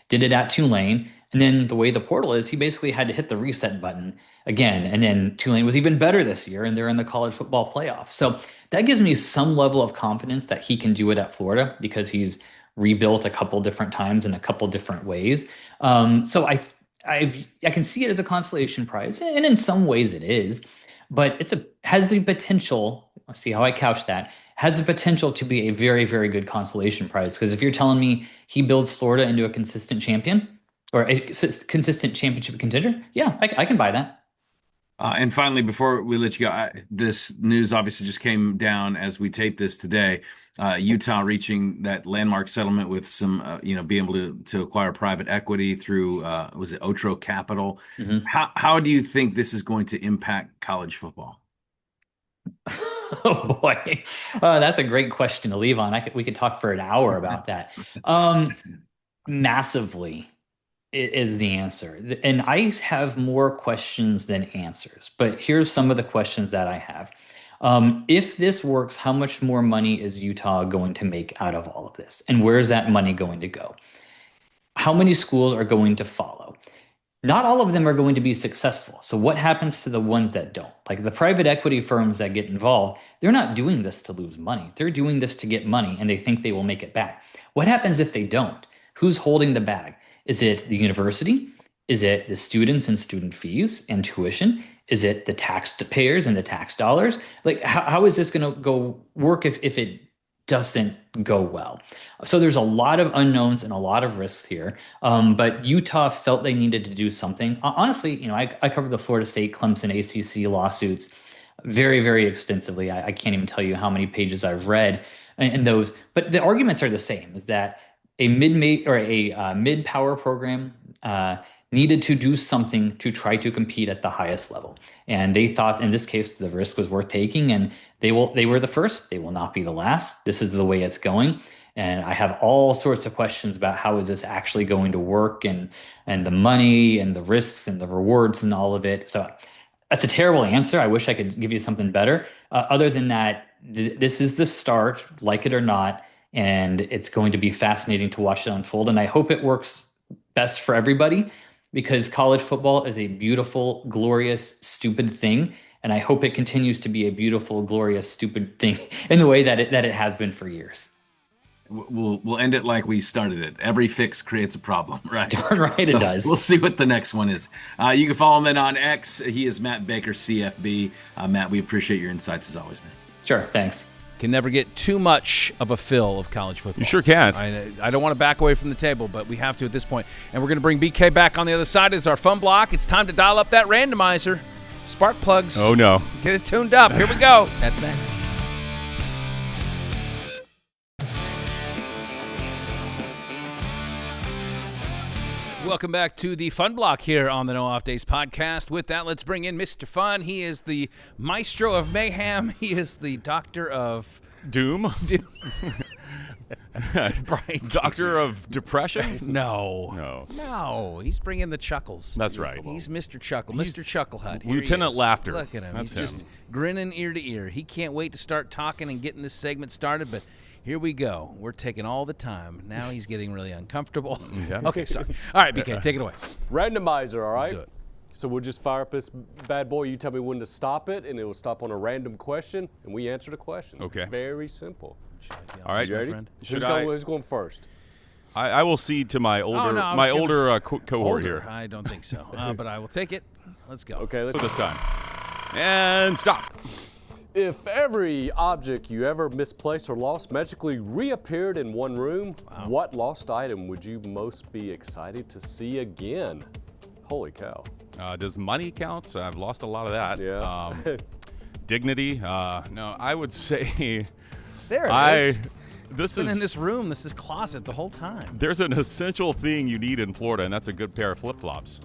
Did it at Tulane. And then the way the portal is, he basically had to hit the reset button again. And then Tulane was even better this year, and they're in the college football playoff. So that gives me some level of confidence that he can do it at Florida because he's rebuilt a couple different times in a couple different ways. So I can see it as a consolation prize, and in some ways it is, but has the potential. Let's see how I couch that. Has the potential to be a very, very good consolation prize. Because if you're telling me he builds Florida into a consistent champion or a consistent championship contender, yeah, I can buy that. And finally, before we let you go, this news obviously just came down as we tape this today. Utah reaching that landmark settlement with some, being able to acquire private equity through, was it Otro Capital? Mm-hmm. How do you think this is going to impact college football? Oh boy, that's a great question to leave on. We could talk for an hour about that. Massively is the answer, and I have more questions than answers. But here's some of the questions that I have. If this works, how much more money is Utah going to make out of all of this, and where is that money going to go? How many schools are going to follow? Not all of them are going to be successful. So what happens to the ones that don't? Like the private equity firms that get involved, they're not doing this to lose money. They're doing this to get money, and they think they will make it back. What happens if they don't? Who's holding the bag? Is it the university? Is it the students and student fees and tuition? Is it the taxpayers and the tax dollars? Like, how is this going to go work if it doesn't go well? So there's a lot of unknowns and a lot of risks here. But Utah felt they needed to do something. Honestly, I covered the Florida State, Clemson, ACC lawsuits very, very extensively. I can't even tell you how many pages I've read in those. But the arguments are the same: is that a mid-power program needed to do something to try to compete at the highest level. And they thought in this case the risk was worth taking, and they were the first. They will not be the last. This is the way it's going. And I have all sorts of questions about how is this actually going to work, and the money and the risks and the rewards and all of it. So that's a terrible answer. I wish I could give you something better. Other than that, this is the start, like it or not, and it's going to be fascinating to watch it unfold. And I hope it works best for everybody, because college football is a beautiful, glorious, stupid thing. And I hope it continues to be a beautiful, glorious, stupid thing in the way that it has been for years. We'll end it like we started it. Every fix creates a problem, right? Darn right, so it does. We'll see what the next one is. You can follow him on X. He is Matt Baker, CFB. Matt, we appreciate your insights as always, man. Sure, thanks. Can never get too much of a fill of college football. You sure can't. I don't want to back away from the table, but we have to at this point. And we're going to bring BK back on the other side as our fun block. It's time to dial up that randomizer. Spark plugs. Oh, no. Get it tuned up. Here we go. That's next. Welcome back to the Fun Block here on the No Off Days podcast. With that, let's bring in Mr. Fun. He is the maestro of mayhem. He is the doctor of Doom? Brian. Doctor of depression? No. He's bringing the chuckles. That's right. He's Mr. Chuckle. Mr. Chucklehead. Here Lieutenant he is. Laughter. Look at him. That's He's just grinning ear to ear. He can't wait to start talking and getting this segment started, but here we go. We're taking all the time. Now he's getting really uncomfortable. Yeah. Okay, sorry. All right, BK, take it away. Randomizer, all right? Let's do it. So we'll just fire up this bad boy. You tell me when to stop it, and it will stop on a random question, and we answer the question. Okay. Very simple. All right. You ready? friend? Who's going first? I will cede to my older cohort here. I don't think so, but I will take it. Let's go. Okay, let's For this time. And stop. If every object you ever misplaced or lost magically reappeared in one room, what lost item would you most be excited to see again? Holy cow. Does money count? I've lost a lot of that. Yeah. Dignity? No, I would say There it is. This Been is in this room, this is closet the whole time. There's an essential thing you need in Florida, and that's a good pair of flip-flops.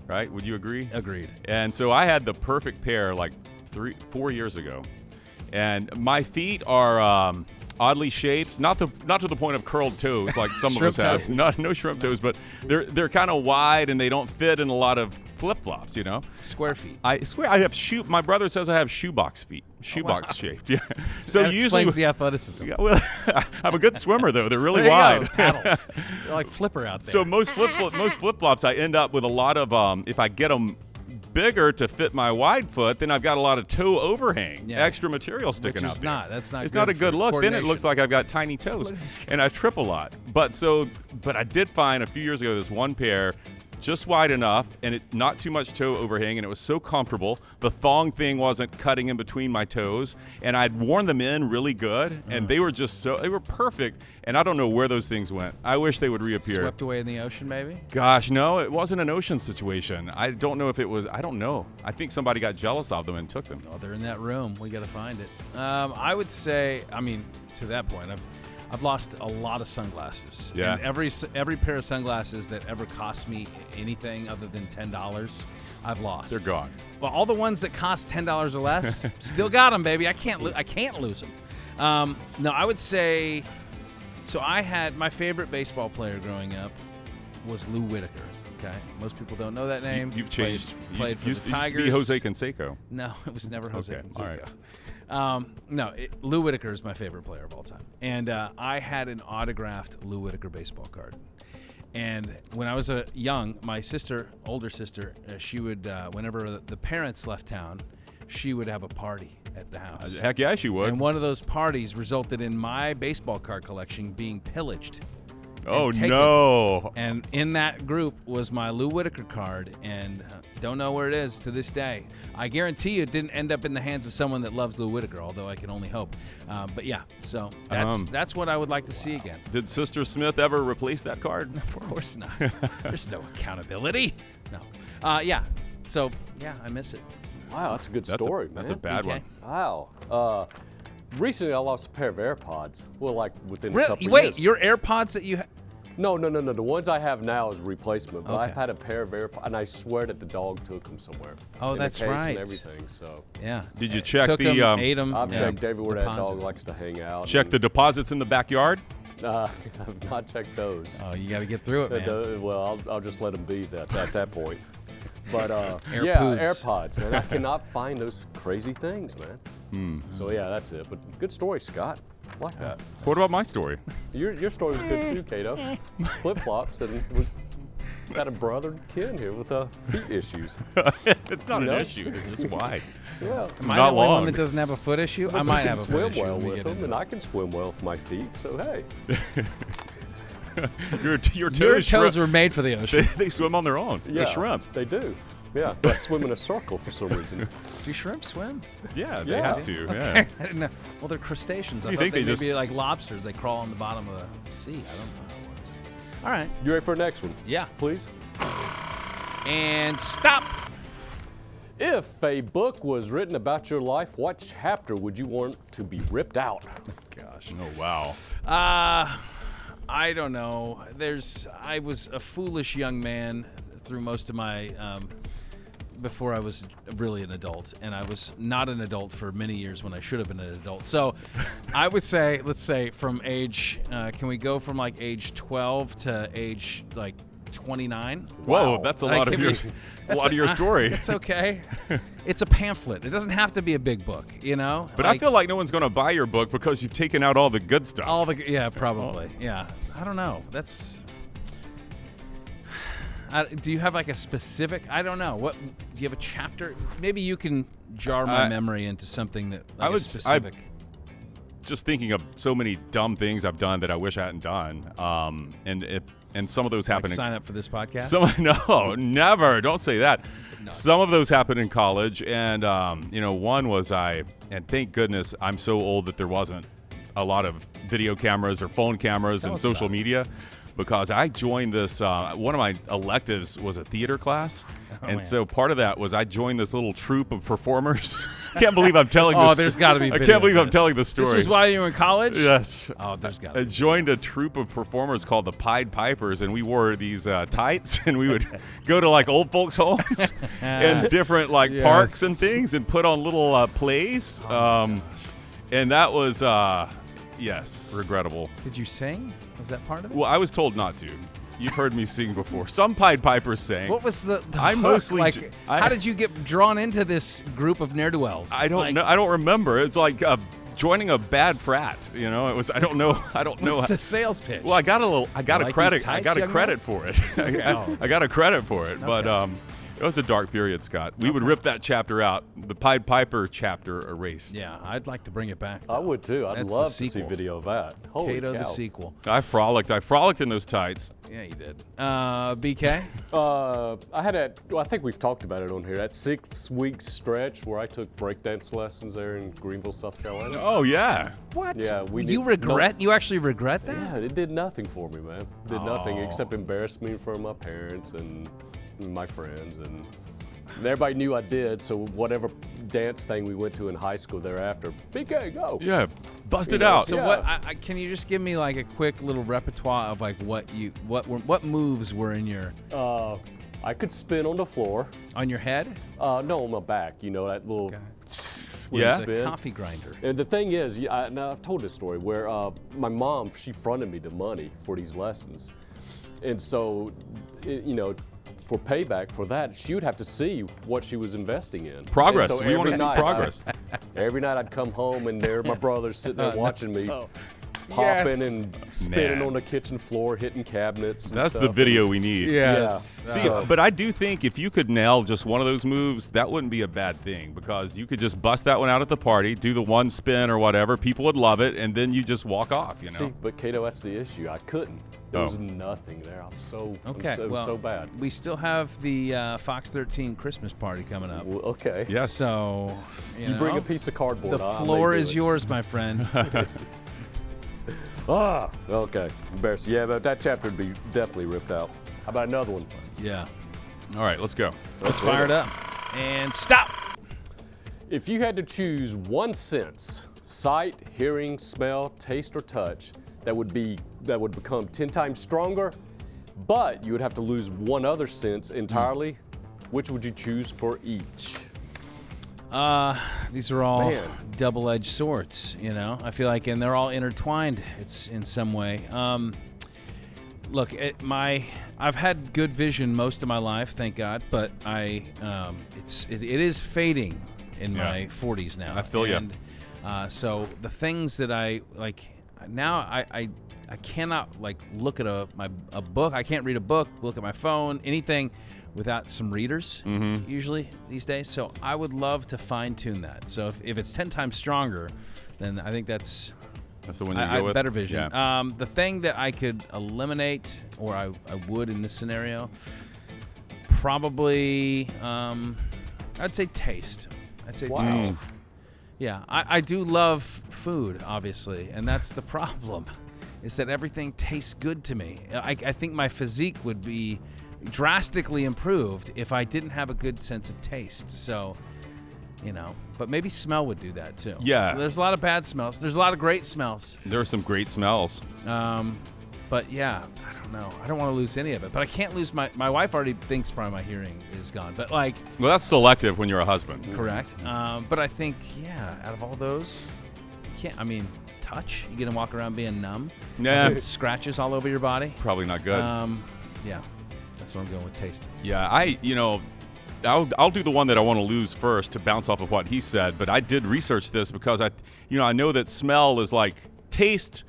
Right? Would you agree? Agreed. And so I had the perfect pair like 4 years ago. And my feet are oddly shaped, not to the point of curled toes like some of us have. No shrimp toes, but they're kind of wide and they don't fit in a lot of flip-flops, you know. Square feet. I swear I have my brother says I have shoebox feet. Shoebox shaped. Yeah. So that usually explains the athleticism. Yeah, well, I'm a good swimmer though. They're really There you wide. go, paddles. They're like flipper out there. So most flip-flops I end up with a lot of if I get them bigger to fit my wide foot, then I've got a lot of toe overhang, extra material sticking out there. That's not. It's good not a good for look. Then it looks coordination. like I've got tiny toes, and I trip a lot. But I did find a few years ago this one pair just wide enough and it not too much toe overhang, and it was so comfortable. The thong thing wasn't cutting in between my toes, and I'd worn them in really good, and they were perfect. And I don't know where those things went. I wish they would reappear. Swept away in the ocean, maybe? Gosh, no, it wasn't an ocean situation. I don't know if it was. I don't know. I think somebody got jealous of them and took them. Oh, they're in that room. We got to find it. I would say, to that point, I've lost a lot of sunglasses. Yeah. And every pair of sunglasses that ever cost me anything other than $10, I've lost. They're gone. Well, all the ones that cost $10 or less, still got them, baby. I can't lose them. No, I would say. So I had my favorite baseball player growing up was Lou Whitaker. Okay, most people don't know that name. You've changed. Played for the Tigers. Used to be Jose Canseco. No, it was never Jose Okay, Canseco. all right. Lou Whitaker is my favorite player of all time. And I had an autographed Lou Whitaker baseball card. And when I was my older sister, she would, whenever the parents left town, she would have a party at the house. Heck yeah, she would. And one of those parties resulted in my baseball card collection being pillaged. Oh, taken. no. And in that group was my Lou Whitaker card, and don't know where it is to this day. I guarantee you it didn't end up in the hands of someone that loves Lou Whitaker, although I can only hope. But yeah, so that's what I would like to see again. Did Sister Smith ever replace that card? Of course not. There's no accountability. No. Yeah. So, yeah, I miss it. Wow, that's a good story, man. That's a bad BK. one. Wow. Recently, I lost a pair of AirPods. Well, like within a Really? couple Wait, years. your AirPods that you No. The ones I have now is replacement, but Okay. I've had a pair of AirPods, and I swear that the dog took them somewhere. Oh, in that's the case right. And everything. So Yeah. Did you check Took the 'em, ate 'em, I've yeah, checked everywhere that deposit. dog likes to hang out. check the deposits in the backyard? I've not checked those. Oh, you got to get through it, man. Well, I'll just let them be at that point. But Air yeah, poods. AirPods, man. I cannot find those crazy things, man. So yeah, that's it. But good story, Scott. I like that. What about my story? Your story was good too, Cato. Flip flops, and we got a brother Ken here with feet issues. It's not You an know? issue. They're just wide. Yeah. Am I Not the only long. one that doesn't have a foot issue? I But might you have can a swim foot issue. well when we with get them, into and it. I can swim well with my feet. So hey, Your Your toes, toes were made for the ocean. they swim on their own. yeah, They're shrimp. They do. Yeah, I swim in a circle for some reason. Do shrimp swim? Yeah, they Yeah. have to. Okay. Yeah. I didn't know. Well, they're crustaceans. I You thought think they they just- maybe like lobsters. They crawl on the bottom of the sea. I don't know how it works. All right. You ready for the next one? Yeah. Please. And stop. If a book was written about your life, what chapter would you want to be ripped out? Gosh. Oh, wow. I don't know. I was a foolish young man through most of my before I was really an adult, and I was not an adult for many years when I should have been an adult. So I would say, let's say from age, can we go from like age 12 to age like 29? Whoa, Wow. that's a lot of your story. It's okay. It's a pamphlet. It doesn't have to be a big book, you know? But I feel like no one's going to buy your book because you've taken out all the good stuff. Yeah, probably. Yeah. I don't know. That's... do you have like a specific? I don't know. What do you have a chapter? Maybe you can jar my memory into something that like specific. Just thinking of so many dumb things I've done that I wish I hadn't done. And some of those happen. Sign up for this podcast. No, never. Don't say that. No. Some of those happened in college, and one was and thank goodness I'm so old that there wasn't a lot of video cameras or phone cameras and social media. Because I joined this, one of my electives was a theater class. So part of that was I joined this little troupe of performers. I can't believe I'm telling this. Oh, there's got to be I can't believe I'm telling this story. This was while you were in college? Yes. Oh, there's got to be. I joined a troupe of performers called the Pied Pipers, and we wore these tights, and we would go to like old folks' homes and different parks and things and put on little plays. And that was, yes, regrettable. Did you sing? Was that part of it? Well, I was told not to. You've heard me sing before. Some Pied Pipers sang. What was the I hook? mostly. How did you get drawn into this group of ne'er-do-wells? I don't know. I don't remember. It's like joining a bad frat. You know, it was. I don't know. I don't know. What's the sales pitch? Well, I got a credit. I got a credit for it. I got a credit for it. Okay. But it was a dark period, Scott. We would rip that chapter out. The Pied Piper chapter erased. Yeah, I'd like to bring it back. I would too. I'd That's love the to see sequel. video of that. Holy Cato cow. the sequel. I frolicked in those tights. Yeah, you did. BK? I think we've talked about it on here. That 6-week stretch where I took breakdance lessons there in Greenville, South Carolina. Oh yeah. What? Yeah, You actually regret that? Yeah, it did nothing for me, man. Did nothing except embarrass me in front of my parents and my friends, and everybody knew I did. So whatever dance thing we went to in high school thereafter, BK, go. Yeah. Bust it out. So Yeah. what? Can you just give me like a quick little repertoire of like what moves were in your I could spin on the floor. on your head? No, on my back. You know that little. Okay. when you Yeah. The spin. coffee grinder. And the thing is, now I've told this story where my mom, she fronted me the money for these lessons. And so, for payback for that, she would have to see what she was investing in. Progress. And so We want to every see night progress. Every night I'd come home and there my brother's sitting there watching me. Popping and spinning Man. on the kitchen floor, hitting cabinets. And That's stuff. the video we need. Yes. Yeah. See, but I do think if you could nail just one of those moves, that wouldn't be a bad thing because you could just bust that one out at the party, do the one spin or whatever. People would love it, and then you just walk off, you know? See, but Cato, that's the issue. I couldn't. There was nothing there. It was so bad. We still have the Fox 13 Christmas party coming up. Well, okay. Yes. So, You bring a piece of cardboard. The I may floor do is it. yours, my friend. Okay. Embarrassing. Yeah, but that chapter would be definitely ripped out. How about another one? Yeah. All right, let's go. Let's fire it up. And stop. If you had to choose one sense, sight, hearing, smell, taste, or touch, that would become 10 times stronger, but you would have to lose one other sense entirely, which would you choose for each? These are all Man. double-edged swords, you know. I feel like, and they're all intertwined. It's in some way. Look, I've had good vision most of my life, thank God, but it is fading in my 40s now. I feel you. And so the things that I like now, I cannot like look at a book. I can't read a book, look at my phone, anything without some readers usually these days. So I would love to fine tune that. So if it's 10 times stronger, then I think that's the one you I go with? better vision. Yeah. The thing that I could eliminate, or I would in this scenario, probably I'd say taste. Taste. Yeah, I do love food, obviously, and that's the problem, is that everything tastes good to me. I think my physique would be drastically improved if I didn't have a good sense of taste. So, but maybe smell would do that too. Yeah. There's a lot of bad smells. There's a lot of great smells. There are some great smells. But yeah, I don't know. I don't want to lose any of it. But I can't lose my wife already thinks probably my hearing is gone. But well, that's selective when you're a husband. Correct. But I think, out of all those, touch. You get to walk around being numb. Yeah. Scratches all over your body. Probably not good. Yeah. That's what I'm going with taste. Yeah, I'll do the one that I want to lose first to bounce off of what he said, but I did research this because I know that smell is like taste.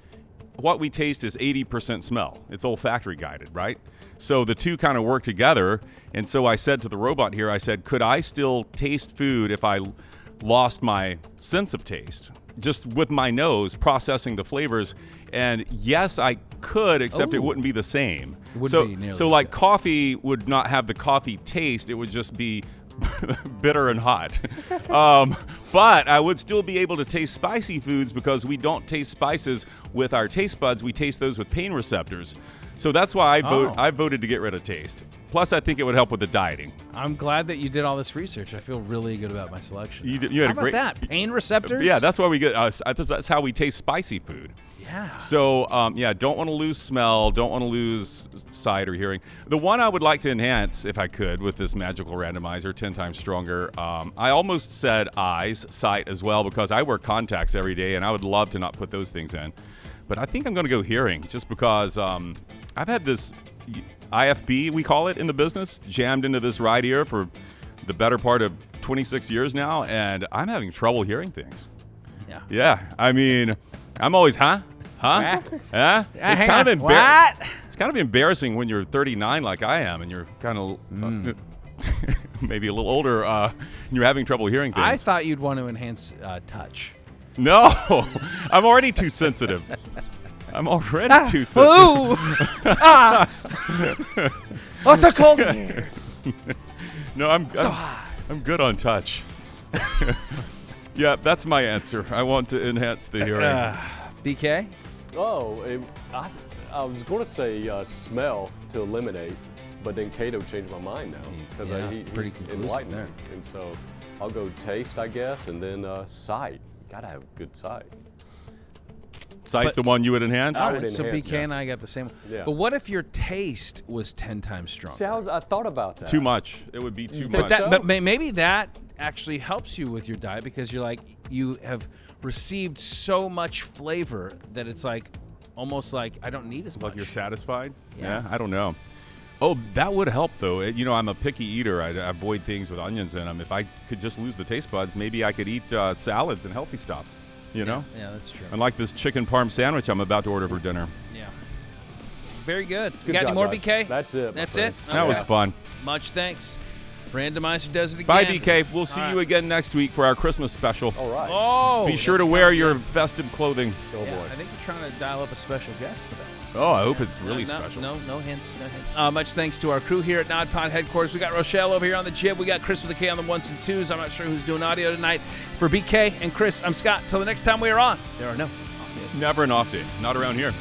What we taste is 80% smell. It's olfactory guided, right? So the two kind of work together. And so I said to the robot here, I said, could I still taste food if I lost my sense of taste? Just with my nose processing the flavors. And yes, I could, except it wouldn't be the same. It wouldn't be nearly so as like good. coffee would not have the coffee taste. It would just be bitter and hot. But I would still be able to taste spicy foods because we don't taste spices with our taste buds. We taste those with pain receptors. So that's why I voted to get rid of taste. Plus, I think it would help with the dieting. I'm glad that you did all this research. I feel really good about my selection. You had How a about great that? Pain receptors? Yeah, that's why we get. That's how we taste spicy food. Yeah. So, don't want to lose smell, don't want to lose sight or hearing. The one I would like to enhance, if I could, with this magical randomizer, 10 times stronger, I almost said eyes, sight as well, because I wear contacts every day, and I would love to not put those things in. But I think I'm going to go hearing, just because I've had this IFB, we call it in the business, jammed into this right ear for the better part of 26 years now, and I'm having trouble hearing things. Yeah. Yeah, I mean, I'm always, huh? Huh? Yeah? It's kind of embarrassing when you're 39 like I am, and you're kind of maybe a little older, and you're having trouble hearing things. I thought you'd want to enhance touch. No, I'm already too sensitive. I'm already too sensitive. Ooh! Oh, it's so cold in here. No, I'm good on touch. Yeah, that's my answer. I want to enhance the hearing. BK? Oh, I was going to say smell to eliminate, but then Cato changed my mind now because he pretty conclusive enlightened there. me. And so I'll go taste, I guess, and then sight. Gotta have good sight. Sight's the one you would enhance? I would So enhance, BK and I got the same. Yeah. But what if your taste was 10 times stronger? See, I thought about that. Too much. It would be too think much. so? But maybe that actually helps you with your diet because you have received so much flavor that it's almost like I don't need as much. Like you're satisfied? Yeah. I don't know. Oh, that would help, though. I'm a picky eater. I avoid things with onions in them. If I could just lose the taste buds, maybe I could eat salads and healthy stuff, you know? Yeah, that's true. Unlike this chicken parm sandwich I'm about to order for dinner. Yeah. Very good. Good You got job, any more, guys. BK? That's it. my That's friends. it? That was Okay. fun. Much thanks. Randomizer does it again. Bye, BK. We'll see All you right. again next week for our Christmas special. All right. Oh, Be sure to that's wear coming your in. festive clothing. Oh, Yeah, boy. I think we're trying to dial up a special guest for that. Oh, I hope it's really No, special. No hints. Much thanks to our crew here at NodPod headquarters. We got Rochelle over here on the jib. We got Chris with a K on the ones and twos. I'm not sure who's doing audio tonight. For BK and Chris, I'm Scott. Till the next time we are on, there are no off days. Never an off day. Not around here.